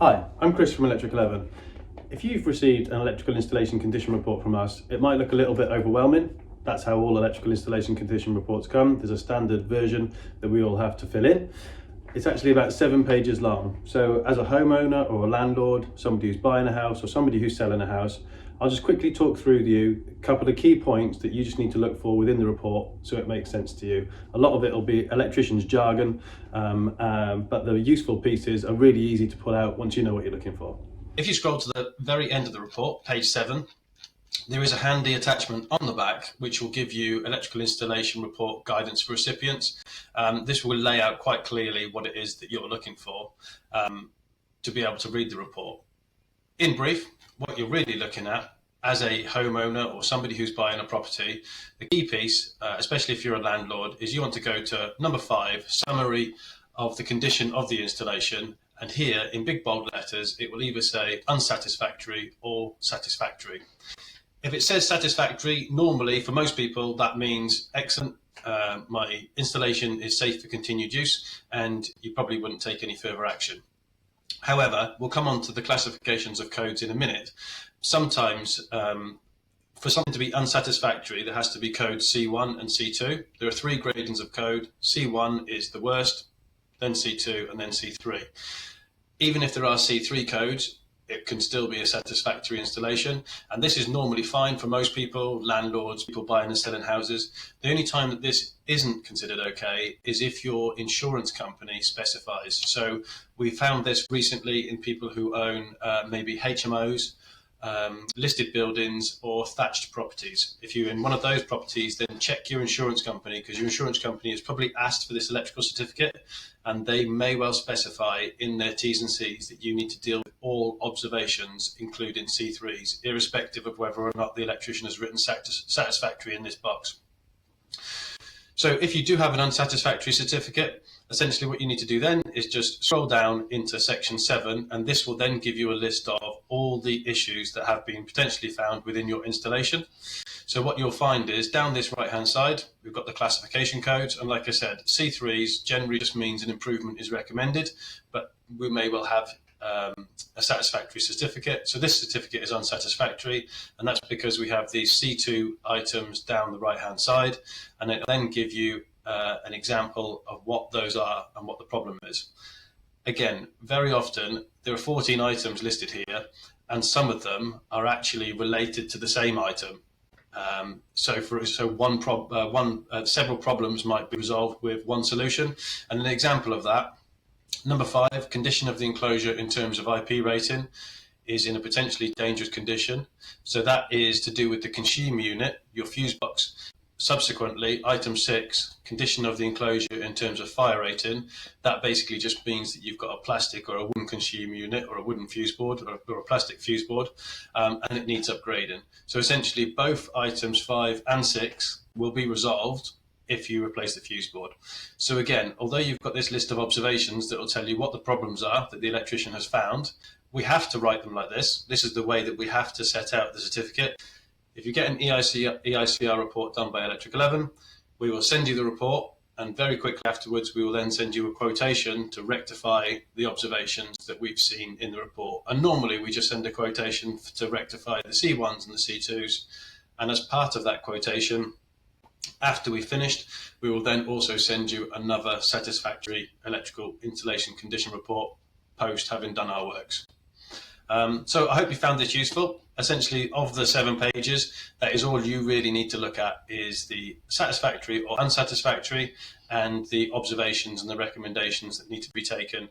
Hi, I'm Chris from Electric 11. If you've received an electrical installation condition report from us, it might look a little bit overwhelming. That's how all electrical installation condition reports come. There's a standard version that we all have to fill in. It's actually about 7 pages long. So as a homeowner or a landlord, somebody who's buying a house or somebody who's selling a house, I'll just quickly talk through with you a couple of key points that you just need to look for within the report so it makes sense to you. A lot of it will be electrician's jargon, but the useful pieces are really easy to pull out once you know what you're looking for. If you scroll to the very end of the report, page 7, there is a handy attachment on the back which will give you electrical installation report guidance for recipients. This will lay out quite clearly what it is that you're looking for to be able to read the report. In brief, what you're really looking at as a homeowner or somebody who's buying a property, the key piece, especially if you're a landlord, is you want to go to number 5, summary of the condition of the installation. And here in big bold letters, it will either say unsatisfactory or satisfactory. If it says satisfactory, normally for most people, that means excellent, my installation is safe for continued use, and you probably wouldn't take any further action. However, we'll come on to the classifications of codes in a minute. Sometimes for something to be unsatisfactory, there has to be code C1 and C2. There are 3 gradings of code. C1 is the worst, then C2, and then C3. Even if there are C3 codes, it can still be a satisfactory installation. And this is normally fine for most people, landlords, people buying and selling houses. The only time that this isn't considered okay is if your insurance company specifies. So we found this recently in people who own maybe HMOs, listed buildings or thatched properties. If you're in one of those properties, then check your insurance company, because your insurance company has probably asked for this electrical certificate, and they may well specify in their T's and C's that you need to deal with all observations, including C3s, irrespective of whether or not the electrician has written satisfactory in this box. So if you do have an unsatisfactory certificate, essentially what you need to do then is just scroll down into section 7, and this will then give you a list of all the issues that have been potentially found within your installation. So what you'll find is down this right hand side, we've got the classification codes, and like I said, C3s generally just means an improvement is recommended, but we may well have a satisfactory certificate. So this certificate is unsatisfactory, and that's because we have these C2 items down the right hand side, and it'll then give you an example of what those are and what the problem is. Again, very often there are 14 items listed here, and some of them are actually related to the same item. Several problems might be resolved with one solution, and an example of that. Number 5, condition of the enclosure in terms of IP rating is in a potentially dangerous condition. So that is to do with the consumer unit, your fuse box. Subsequently, item 6, condition of the enclosure in terms of fire rating. That basically just means that you've got a plastic or a wooden consumer unit or a wooden fuse board or a plastic fuse board, and it needs upgrading. So essentially both items 5 and 6 will be resolved if you replace the fuse board. So again, although you've got this list of observations that will tell you what the problems are that the electrician has found, we have to write them like this. This is the way that we have to set out the certificate. If you get an EICR report done by Electric 11, we will send you the report, and very quickly afterwards we will then send you a quotation to rectify the observations that we've seen in the report. And normally we just send a quotation to rectify the C1s and the C2s, and as part of that quotation, after we've finished, we will then also send you another satisfactory electrical installation condition report post having done our works. So I hope you found this useful. Essentially, of the 7 pages, that is all you really need to look at is the satisfactory or unsatisfactory and the observations and the recommendations that need to be taken